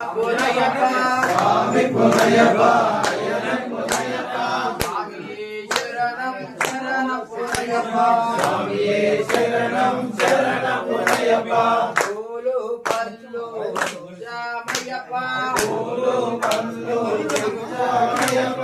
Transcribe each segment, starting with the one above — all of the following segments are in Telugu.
పునయ్యప్ప స్వామి పునయ్యప్ప స్వామియే శరణం శరణ పునయ్యప్ప స్వామియే శరణం శరణ పునయ్యప్ప పూలు పళ్ళు రామయ్యప్ప పూలు పళ్ళు రామయ్యప్ప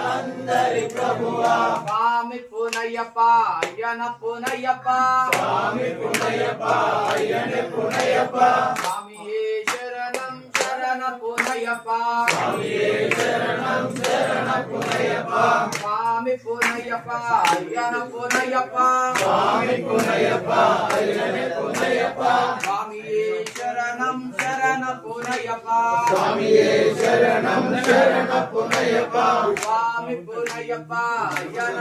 అందరి ప్రభువా స్వామి పునయ్యప్ప అయ్యన పునయ్యప్ప స్వామి పునయ్యప్ప అయ్యన పునయ్యప్ప స్వామియే శరణం శరణ పునయ్యప్ప స్వామియే శరణం శరణ పునయ్యప్ప స్వామి పునయ్యప్ప అయ్యన పునయ్యప్ప స్వామి పునయ్యప్ప అయ్యన పునయ్యప్ప స్వామియే శరణం శరణ పునయ్యప్ప స్వామియే శరణం శరణ పునయ్యప్ప స్వామి పునయ్యప్ప అయ్యన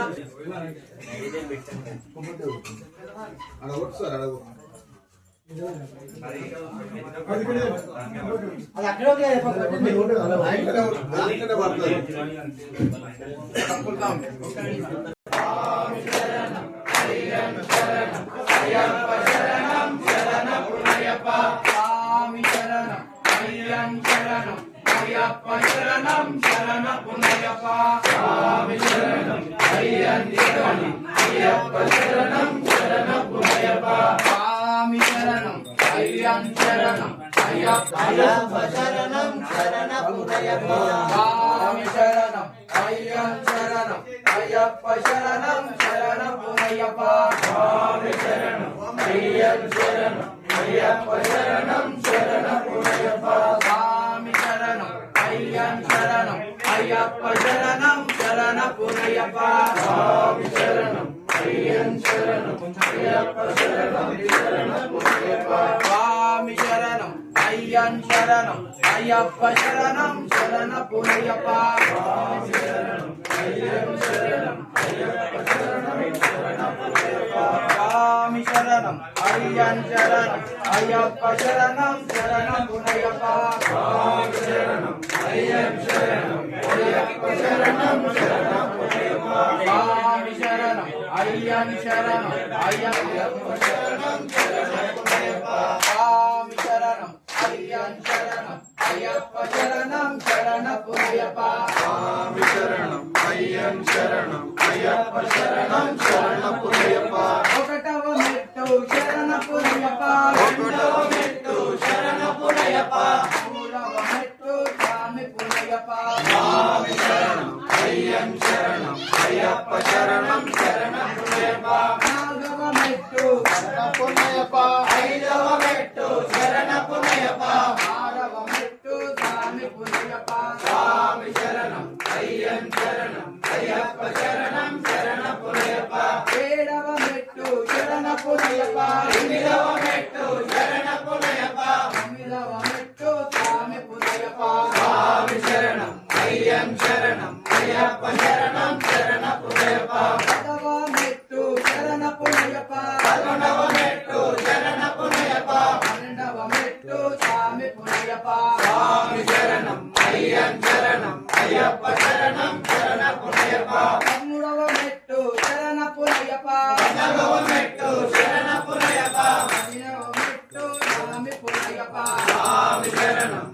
అయ్యప్ప శరణం శరణ పునయ్యప్ప స్వామి శరణం అయ్యప్ప శరణం శరణ పునయ్యప్ప స్వామి శరణం శరణం అయ్యప్ప శరణం శరణ పునయ్యప్ప స్వామి శరణం శరణం అయ్యప్ప శరణం శరణ పునయ్యప్ప స్వామి శరణం అయ్యప్ప శరణం శరణ పునయ్యప్ప స్వామి శరణం శరణం అయ్యప్ప శరణం శరణ పునయ్యప్ప స్వామి శరణం శరణం అయ్యప్ప శరణం శరణ పునయ్యప్ప స్వామి శరణం శరణం అయ్యప్ప శరణం శరణ పునయ్యప్ప స్వామి శరణం శరణం అయ్యప్ప శరణం శరణ పునయ్యప్ప స్వామి శరణం శరణం అయ్యప్ప శరణం శరణ పునయ్యప్ప స్వామి శరణం శరణం అయ్యప్ప శరణం శరణ పునయ్యప్ప స్వామి శరణం శరణం అయ్యప్ప శరణం శరణ పునయ్యప్ప స్వామి శరణం శరణం అయ్యప్ప శరణం శరణ పునయ్యప్ప స్వామి శరణం శరణం అయ్యప్ప శరణం శరణ పునయ్యప్ప ఒకటవ మెట్టు శరణ పునయ్యప్ప రెండవ మెట్టు శరణ పునయ్యప్ప మూడవ మెట్టు స్వామి పునయ్యప్ప స్వామి శరణం శరణం అయ్యప్ప శరణం శరణ పునయ్యప్ప నాలుగవ మెట్టు శరణ పునయ్యప్ప ఐదవ మెట్టు శరణ పునయ్యప్ప ఆరవ మెట్టు స్వామి పునయ్యప్ప స్వామి శరణం శరణం అయ్యప్ప శరణం శరణ పునయ్యప్ప ఏడవ మెట్టు శరణ పునయ్యప్ప ఎనిమిదవ మెట్టు శరణ పునయ్యప్ప తొమ్మిదవ మెట్టు స్వామి పునయ్యప్ప స్వామి శరణం శరణం అయ్యప్ప శరణం శరణ పునయ్యప్ప పదవ మెట్టు శరణ పునయ్యప్ప పదకొండవ మెట్టు శరణ పునయ్యప్ప పన్నెండవ మెట్టు స్వామి పునయ్యప్ప స్వామి శరణం శరణం అయ్యప్ప శరణం శరణ పునయ్యప్ప పదమూడవ మెట్టు శరణ పునయ్యప్ప పద్నాలుగవ మెట్టు శరణ పునయ్యప్ప పదిహేనవ మెట్టు స్వామి పునయ్యప్ప స్వామి శరణం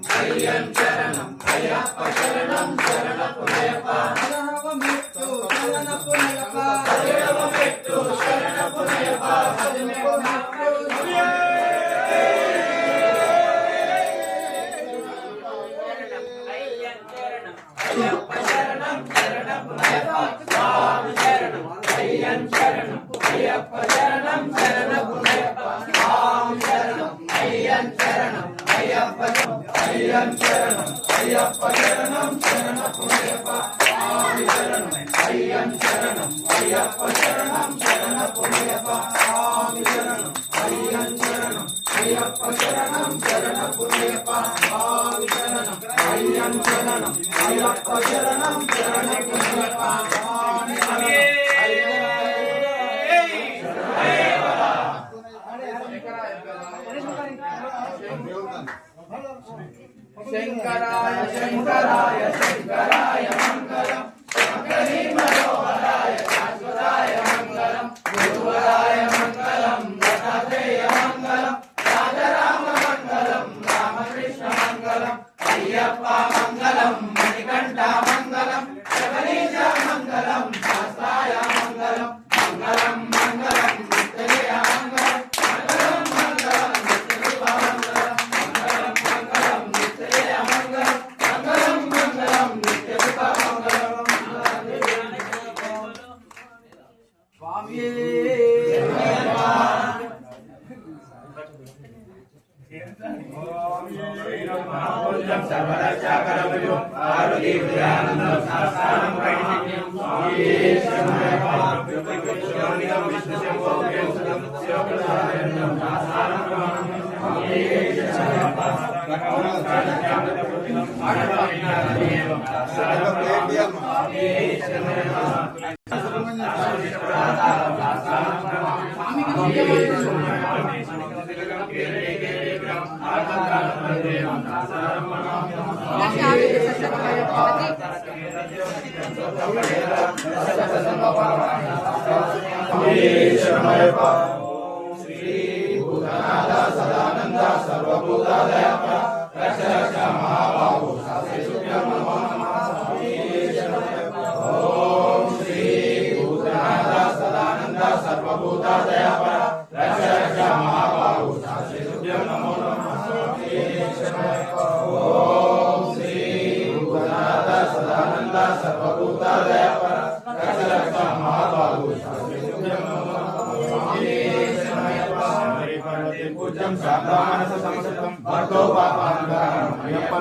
శరణం అయ్యప్ప శరణం శరణ పునయ్యప్ప పదహారవ మెట్టు శరణ పునయ్యప్ప పదిహేడవ మెట్టు శరణ పునయ్యప్ప పద్దెనిమిదవ మెట్టు అయ్యప్ప శరణం శరణ పునయ్యప్ప స్వామి శరణం శరణం అయ్యప్ప శరణం శరణ పునయ్యప్ప స్వామి శరణం శరణం అయ్యప్ప శరణం అయ్యప్ప శరణం శరణ పునయ్యప్ప స్వామి శరణం శరణం అయ్యప్ప శరణం శరణ పునయ్యప్ప స్వామి శరణం శరణం అయ్యప్ప శరణం శరణ పునయ్యప్ప స్వామి శరణం శరణం అయ్యప్ప శరణం శరణ పునయ్యప్ప స్వామి శంకరాయ శంకరాయ శంకరాయ మంగళం శంకరీ మనోహరాయ శాశ్వతాయ మంగళం గురువరాయ మంగళం దత్తాత్రేయ మంగళం రాజరామ మంగళం రామకృష్ణ మంగళం మంగళం అయ్యప్ప మంగళం మణికంఠ మంగళం శబరీశ మంగళం శాస్త్రాయ మంగళం మంగళం మంగళం నిత్యజయ మంగళం మంగళం మంగళం నిత్యశివ మంగళం మంగళం మంగళం నిత్యజయ మంగళం మంగళం మంగళం నిత్యశివ మంగళం స్వామియే సర్వరక్షాకరమయో ఆరుది విద్యానందం శాస్త్రానం కైణిక్యం స్వామియే శరణమయ్యప్ప విష్ణుశంభో విష్ణుశంభో కేశవం శివప్రసాదం శాస్త్రానం స్వామియే శరణమయ్యప్ప భగవాన్ సాధ్యామృతం ఆడవాయినాదేవం శాస్త్రానం స్వామియే శరణమయ్యప్ప శ్రీ భూతనాథ సదానంద సర్వభూతాదయప రక్ష రక్ష మహాబాహు శాస్త్రశుభ్యం నమో నమః ఓం శ్రీ భూతనాథ సదానంద సర్వభూతాదయప రక్ష రక్ష మహాబాహు శాస్త్రశుభ్యం నమో నమః ఓం శ్రీ భూతనాథ సదానంద సర్వభూతాదయప రక్ష రక్ష మహాబాహు శాస్త్రశుభ్యం నమో పూజ్యం శాంతమానస సమసతం భర్తో పాపాంతరం అయ్యప్ప